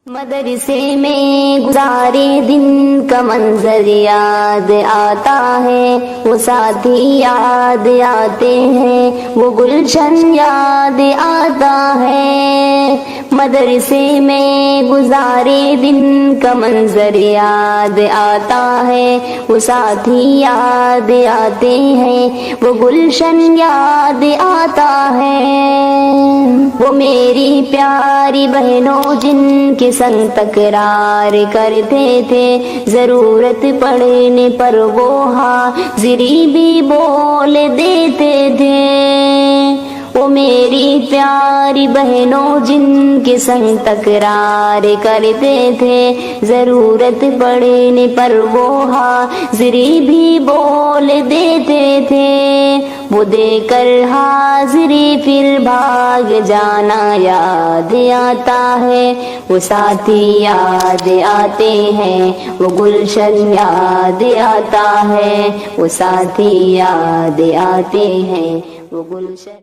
مدرسے میں گزارے دن کا منظر یاد آتا ہے، وہ ساتھی یاد آتے ہیں، وہ گلشن یاد آتا ہے۔ مدرسے میں گزارے دن کا منظر یاد آتا ہے، وہ ساتھی یاد آتے ہیں، وہ گلشن یاد آتا ہے۔ وہ میری پیاری بہنوں جن کے سنگ تکرار کرتے تھے، ضرورت پڑنے پر وہ حاضری بھی بول دیتے تھے۔ وہ میری پیاری بہنوں جن کے سنگ تکرار کرتے تھے، ضرورت پڑنے پر وہ حاضری بھی بول دیتے تھے۔ وہ دے کر حاضری پھر بھاگ جانا یاد آتا ہے، وہ ساتھی یاد آتے ہیں، وہ گلشن یاد آتا ہے، وہ ساتھی یاد آتے ہیں، وہ گلشن